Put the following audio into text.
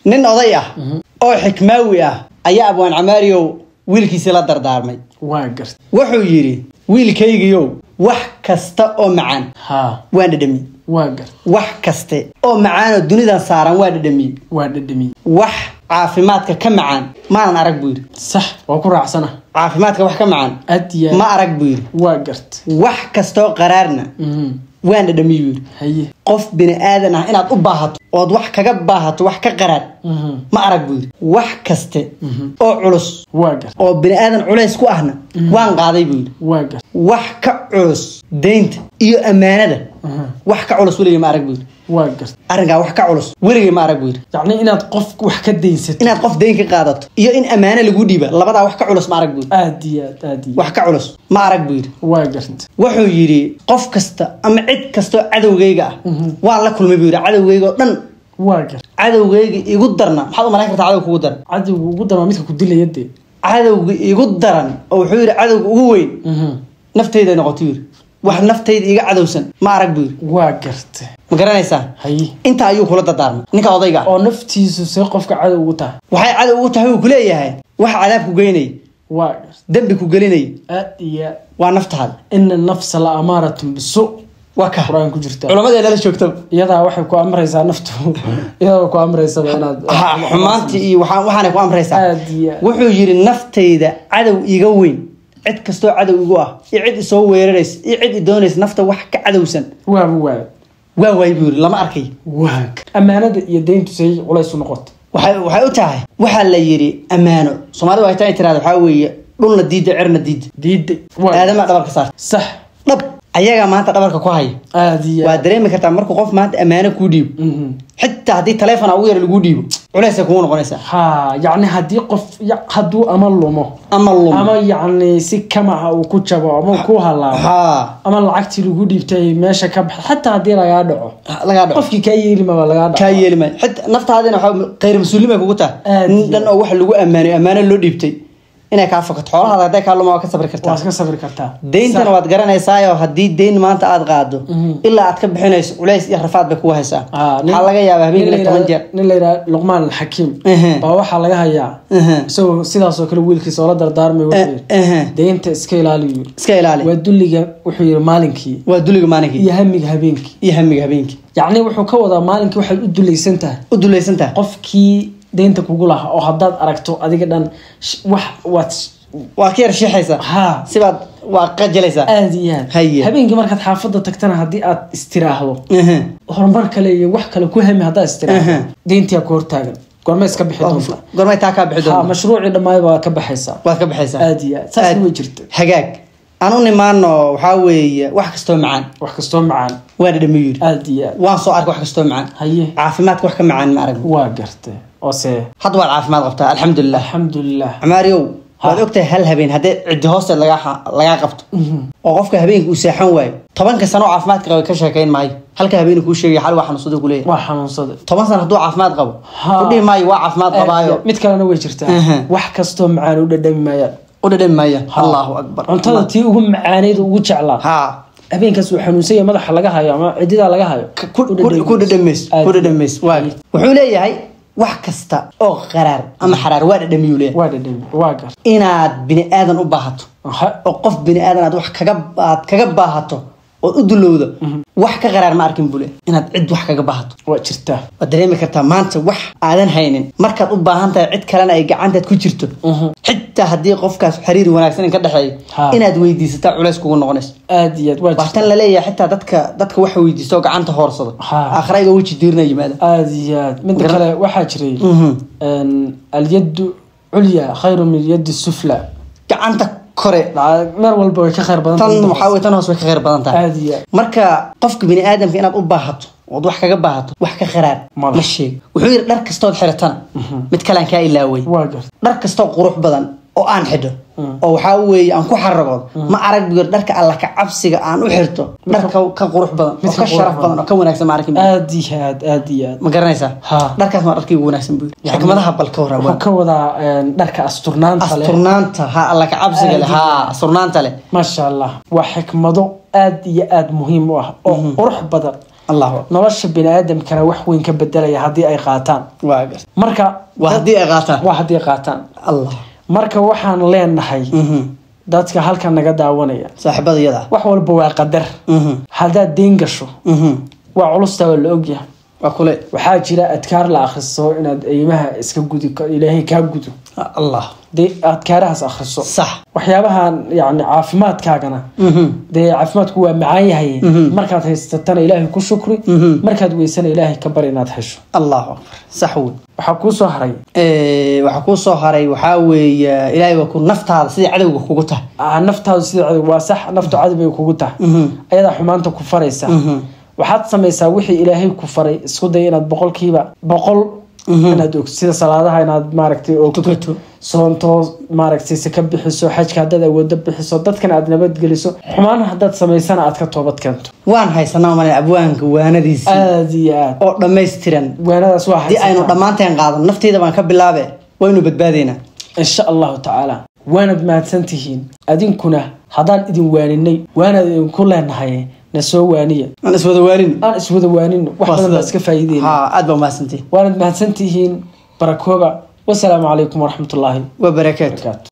nin oday ah oo xikmaawi ah ayaa abwaan Camaariyow wiilkiisa la dardaarmay wuxuu yiri wiilkaygiyow wax kasta oo macaan waan dhadhami wax kasta oo macaan oo dunida saaran waan dhadhami wax caafimaadka ka macaan ma aan arag buu صح waa ku raacsana caafimaadka wax ka macaan ma arag buu wax kasta oo qaraarna waan dhadhami haye qof bini aadan ah inaad u baahato oo wax kaga baahato wax ka qaraar ma arag buu wax kasta oo culus oo bini aadan culays ku ahna waan qaaday buu wax ka culus deynta iyo amaanada wax ka culus waliga ma arag buu arrinka wax ka culus waliga ma arag buu yani inaad qof wax ka deynsato inaad qof deyn ka qaadato iyo in amaana lagu dhiiba labada wax ka culus ma arag buu aadiya wax ka culus ma arag buu wuxuu yiri qof kasta ama cid kasto cadawgayga ah waa la kulmay buu cadawgayga dhan cadawgayga igu darna maxaad u malayn kartaa cadawga ugu daran midka ku dilayade cadawga igu daran oo wuxuu yiri cadawga ugu weyn naftayda noqotay wax naftayda iga cadawsan ma arag buu ma garanaysaa inta ayuu kula dardaarmay ninka odayga oo naftiisu si qofka cadow ugu tahay waxay cadow ugu tahay uu ku leeyahay wax cadaab ku geynay dambi ku gelinay waa naftaada in an-nafsa la amaratun bisu waka quraan ku jirta culimadeena la joogto iyada waxay ku amraysaa naftu iyada ku amraysaa inaad xumaanti iyo waxaan ku amraysaa wuxuu yiri naftayda cadow iga weyn cid kasto cadow igu ah iyo cid soo weerarays iyo cid doonays nafta wax ka cadowsan waa buu lama arkay amaanada iyo deyntu say culays u noqoto waxay u tahay waxa la yiri amaano Soomaalidu waxay tahay tiraado waxa weeye dhulna diida cirna diida aadama dhabarka saar sax dhab ayaga maanta dhabarka ku hay waa dareemi kartaa markuu qof maanta amaano ku dhiib xitaa hadii telefoon ugu yar lagu dhiibo culays ku noqonaysa yani hadii qof haduu ama lumo ama yani si kama uu ku jabo ama ku halaabo ama lacagtii lagu dhiibtay meesha ka baxay hatta hadii laga dhaco qofkii ka yeelima laga dhaco xitaa naftaadina waxa qeyr mas'uulima kugu tahay dan oo wax lagu amaano loo dhiibtay inay ka fakato xoolaha haday ka lumo ka sabri kartaa deyntan waad garanaysaa hadii deyn maanta aad qaado illa aad ka bixinayso culays iyo rafaad bay ku haysaa waxa laga yaabaa habeenkii 10 jeer nin leeyahay Luqmaan al-Hakim baa waxa laga hayaa soo sidaas oo kale wiilkiisa oo la dardaarmay wuxuu deynta iska ilaali waa duliga wuxuu yiri maalinkii iyo hamiga habeenkii yani wuxuu ka wadaa maalinkii waxay u dulaysan tahay qofkii deynta kugu laha oo hadaad aragto adiga dhan wax waa ka yarshixaysa sibaad waa qajalaysa habeenkii markaad xaafada tagtana hadii aad istiraahdo hormar kale iyo wax kale ku hami hadaa istiraahdo deyntii ku hortaagan gorma iska bixi doonta gorma taa ka bixi doonta mashruuci dhammaay baa ka baxaysa saas way jirtay hagaag anu nimaano waxa weeye wax kasto macaan waa dhadhamiyo waan soo arko wax kasto macaan caafimaadka wax ka macaan ma arag waa gartay oo see hadda waa caafimaad qabtaa alxamdulillah Camaariyow waad ogtahay hal habeen hadii cid hooste laga qabto oo qofka habeenku uu seexan waayo 10 sano caafimaadka qabo ka sheekayn maayo halka habeen ku sheegay xal wax xanuunsada ku leeyahay 10 sano haduu caafimaad qabo u dhii maayo waa caafimaad qabaayo mid kalena way jirtaa wax kasto macaan u dhadhamiya Allahu akbar cuntada tii ugu macaaneed ugu jeclaa habeenkaas uu xanuunsan madaxa laga hayo ama cidida laga hayo ku dhadhamis wuxuu leeyahay wax kasta oo qaraar ama xaraar waa dhadhamiyo leeyahay inaad bini aadan u baahato oo qof bini aadan aad wax kaga baahato oo u dulowda wax ka qaraar ma arkin bule inaad cid wax kaga baahato waa jirtaa waa dareemi kartaa maanta wax aadan haynin markaad u baahan tahay cid kalena ay gacantaad ku jirto xitaa hadii qofkaas xiriir wanaagsan ka dhaxeeyo inaad weydiisataa culays kugu noqonayso aadiyad waa tan la leeyahay xitaa dadka wax weydiisto gacanta hoorsado aakhirayga wajhi diirna yimaada aadiyad mid kale waxa jiray al-yad ulya khayru min al-yad as-sufla gacanta kore mar walba way ka khayr badan tahay tan waxa way tan hoos way ka khayr badan tahay marka qofka bini aadamka inaad u baahato oo wax kaga baahato wax ka kharaar ma sheeg wuxuu yiri dhar kasto xiratana mid kale aan ka ilaaway dhar kasto qurux badan oo aan xidho oo waxa weey aan ku xarago ma arag biir dharka alla ka cabsiga aan u xirto dharka ka qurux badan oo ka sharaf badan oo ka wanaagsan ma arkin aadiyad ma garanaysa dharkaas ma dharkii wanaagsan buu xikmadaha balka waxa ka wada dharka asturnaanta alla ka cabsiga leh asturnaanta leh ma sha Allah waa xikmado aad iyo aad muhiim u ah oo qurux badan الله نلاش بني آدم كان وحوين كبدل يا هدي أي قاتان واقف مركا وهدي قاتان وهدي قاتان الله مركا وحان لين نحي dadka halkan naga daawanaya saaxiibadayada wax walba waa qadar hada deen gasho waa culusta la ogyahay waa kule waxa jira adkaar la akhriso inaad aymaha iska gudi ilaahay ka gudo allah de adkaarahaas akhriso sax waxyaabahan yaani caafimaadkaagana de caafimaadku waa macaan yahay markaad haysatana ilaahay ku shukri markaad weysana ilaahay ka bari inaad hesho allahu akbar sax waxa ku soo haray waxa ku soo haray waxa weeye ilaahay waa ku naftaada sidii cadawga kugu tahay naftaada sidii cadawga waa sax naftu cadawga kugu tahay ayada xumaanta ku faraysa waxaad samaysaa wixii ilaahay ku faray isku day inaad 100% inaad og sida salaadaha inaad maaragtay oo tukato soonto maaragtay si ka bixiso xajka hadda wada bixiso dadkan aad nabad geliso xumaan haddaad samaysana aad ka toobad keento waan haysanaa malan abwaanka waanadiisi aadiyaad oo dhameystiran waanadaas waa hadii aynu dhamaanteen qaadan nafteeda baan ka bilaabe waynu badbaadina insha Allah ta'ala waanad mahadsantihiin adinkuna hadaan idin waaninay waanad idin ku leenahay نسوانية أنا اسود وانين واحد بس كفايدين ها أدبا ما سنتي وانا ما سنتيهين بركوبة والسلام عليكم ورحمة الله وبركاته